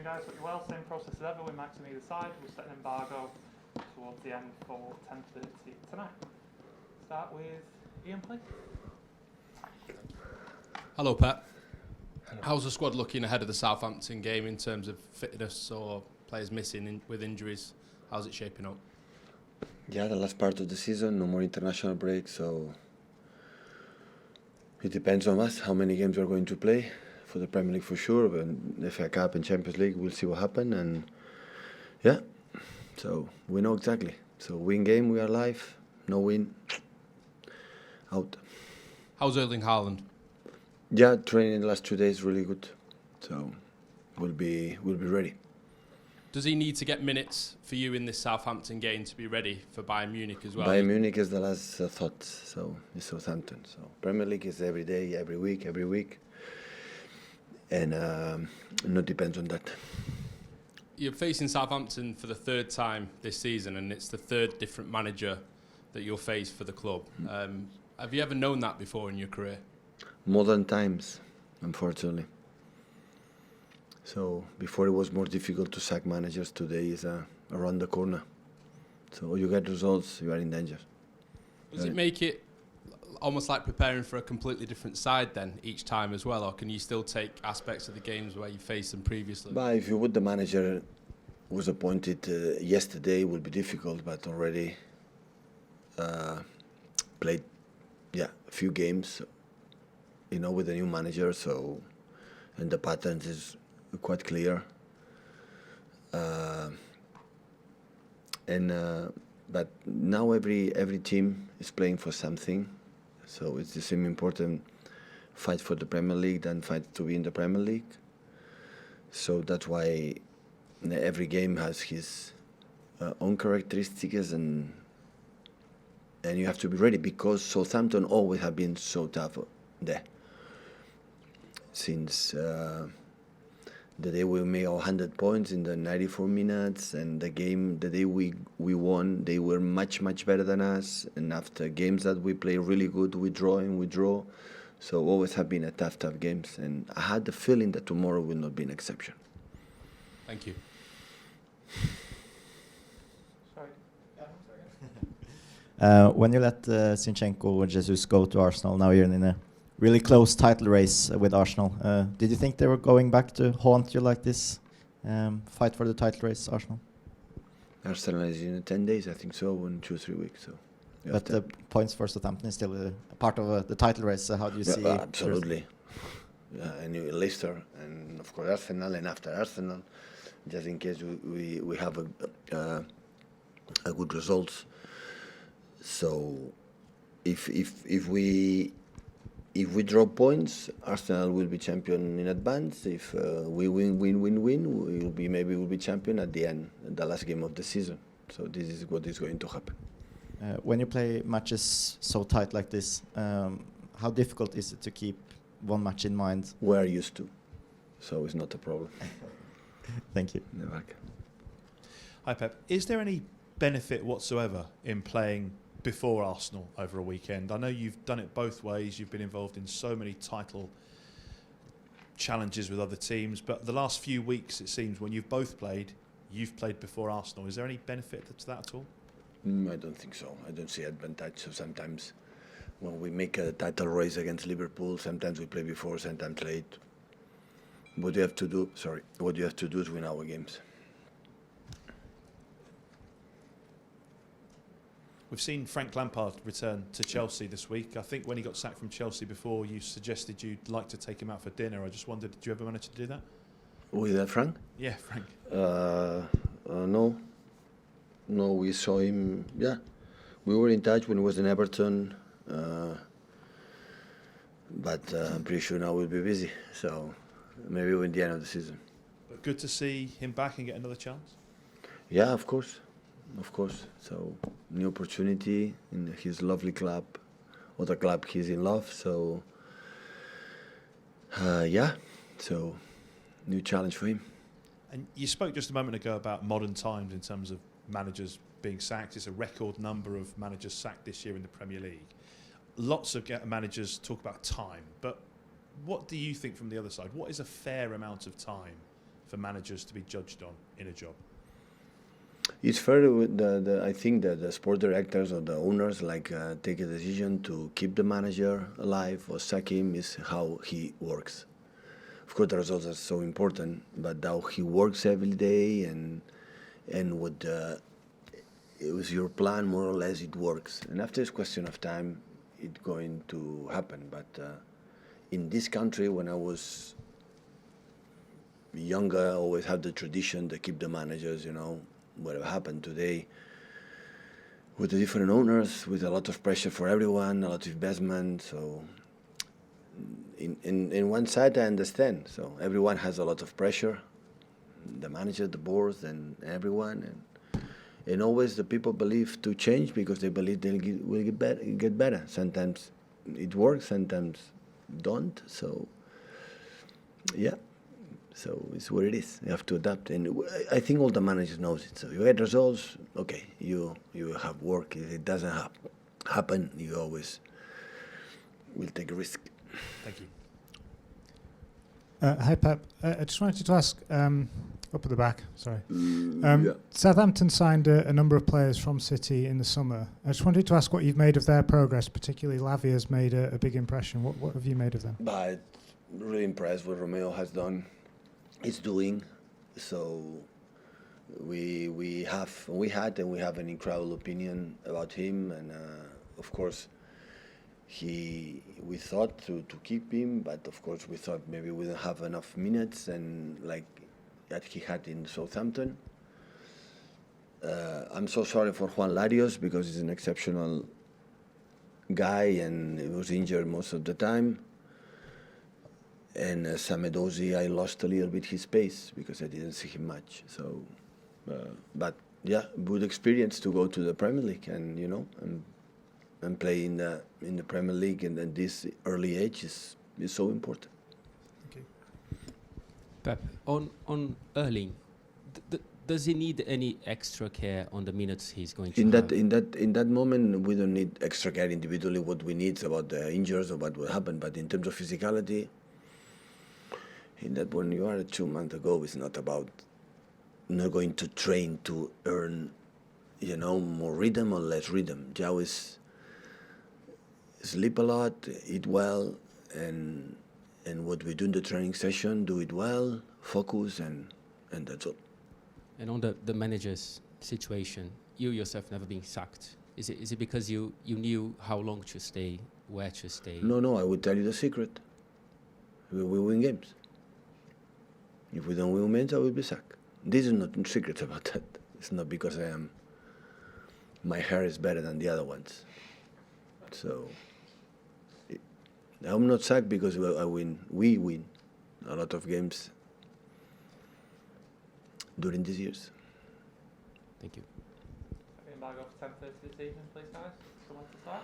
guys, hope you're well. Same process as ever with Max on either side. We'll set an embargo towards the end for 10:30 tonight. Start with Ian, please. Hello, Pep. How's the squad looking ahead of the Southampton game in terms of fitness or players missing with injuries? How's it shaping up? Yeah, the last part of the season, no more international break, so it depends on us how many games we're going to play. For the Premier League for sure, but the FA Cup and Champions League, we'll see what happens. And yeah, so we know exactly. So win game, we are live. No win, out. How's Erling Haaland? Yeah, training the last 2 days really good. So we'll be ready. Does he need to get minutes for you in this Southampton game to be ready for Bayern Munich as well? Bayern Munich is the last thought, so it's Southampton. So Premier League is every day, every week. And it depends on that. You're facing Southampton for the third time this season, and it's the third different manager that you'll face for the club. Have you ever known that before in your career? More than times, unfortunately. So before it was more difficult to sack managers. Today is around the corner. So you get results, you are in danger. Does it make it almost like preparing for a completely different side then each time as well, or can you still take aspects of the games where you faced them previously? But if you would, the manager was appointed yesterday, it would be difficult, but already played a few games, with the new manager, so, and the patterns is quite clear. But now every team is playing for something. So it's the same important fight for the Premier League than fight to be in the Premier League. So that's why every game has his own characteristics, and you have to be ready, because Southampton always have been so tough there. Since the day we made 100 points in the 94 minutes, and the day we won, they were much better than us. And after games that we play really good, we draw. So always have been a tough games. And I had the feeling that tomorrow will not be an exception. Thank you. Sorry. When you let Zinchenko or Jesus go to Arsenal, now you're in a really close title race with Arsenal. Did you think they were going back to haunt you like this? Fight for the title race, Arsenal? Arsenal is in 10 days, I think so, in 2-3 weeks. So. But the points for Southampton is still a part of the title race. So how do you see it? Absolutely. And Leicester, and of course Arsenal, and after Arsenal, just in case we have a good results. So if we drop points, Arsenal will be champion in advance. If we win, we'll be champion at the end, the last game of the season. So this is what is going to happen. When you play matches so tight like this, how difficult is it to keep one match in mind? We're used to, so it's not a problem. Thank you. Never. Hi Pep. Is there any benefit whatsoever in playing before Arsenal over a weekend? I know you've done it both ways. You've been involved in so many title challenges with other teams, but the last few weeks, it seems, when you've both played, you've played before Arsenal. Is there any benefit to that at all? I don't think so. I don't see advantage. So sometimes when we make a title race against Liverpool, sometimes we play before, sometimes late. What you have to do is win our games. We've seen Frank Lampard return to Chelsea this week. I think when he got sacked from Chelsea before, you suggested you'd like to take him out for dinner. I just wondered, did you ever manage to do that? With Frank? Yeah, Frank. No, we saw him. Yeah, we were in touch when he was in Everton, but I'm pretty sure now we'll be busy. So maybe in the end of the season. But good to see him back and get another chance. Yeah, of course. So new opportunity in his lovely club, other club he's in love. So so new challenge for him. And you spoke just a moment ago about modern times in terms of managers being sacked. It's a record number of managers sacked this year in the Premier League. Lots of managers talk about time, but what do you think from the other side? What is a fair amount of time for managers to be judged on in a job? It's fair with I think that the sport directors or the owners take a decision to keep the manager alive or sack him is how he works. Of course, the results are so important, but how he works every day and what it was your plan, more or less, it works. And after it's question of time, it's going to happen. But in this country, when I was younger, I always had the tradition to keep the managers, whatever happened today, with the different owners, with a lot of pressure for everyone, a lot of investment. So in one side, I understand. So everyone has a lot of pressure, the manager, the boards, and everyone. And always the people believe to change because they believe will get better. Sometimes it works, sometimes don't. So, yeah. So it's what it is. You have to adapt. And I think all the managers knows it. So you get results, okay, you have work. If it doesn't happen, you always will take a risk. Thank you. Hi, Pep. I just wanted to ask, up at the back, sorry. Yeah. Southampton signed a number of players from City in the summer. I just wanted to ask what you've made of their progress, particularly Lavia's made a big impression. What have you made of them? But really impressed what Romeo has done. He's doing. So we had and we have an incredible opinion about him, and of course we thought to keep him, but of course we thought maybe we didn't have enough minutes and like that he had in Southampton. I'm so sorry for Juan Larios because he's an exceptional guy and he was injured most of the time. And Samedozi, I lost a little bit his pace because I didn't see him much. So, but yeah, good experience to go to the Premier League and play in the Premier League, and at this early age is so important. Thank you. Pep, on Erling, does he need any extra care on the minutes he's going to have? In that moment, we don't need extra care individually. What we need is about the injuries or what will happen. But in terms of physicality, in that when you are 2 months ago, it's not about not going to train to earn, more rhythm or less rhythm. You always sleep a lot, eat well, and what we do in the training session, do it well, focus, and that's all. And on the manager's situation, you yourself never been sacked. Is it because you knew how long to stay, where to stay? No, I will tell you the secret. We win games. If we don't win games, I will be sacked. This is not a secret about that. It's not because my hair is better than the other ones. So I'm not sacked because I win. We win a lot of games during these years. Thank you. Embargo for 10:30 this evening, please, guys. Someone to start.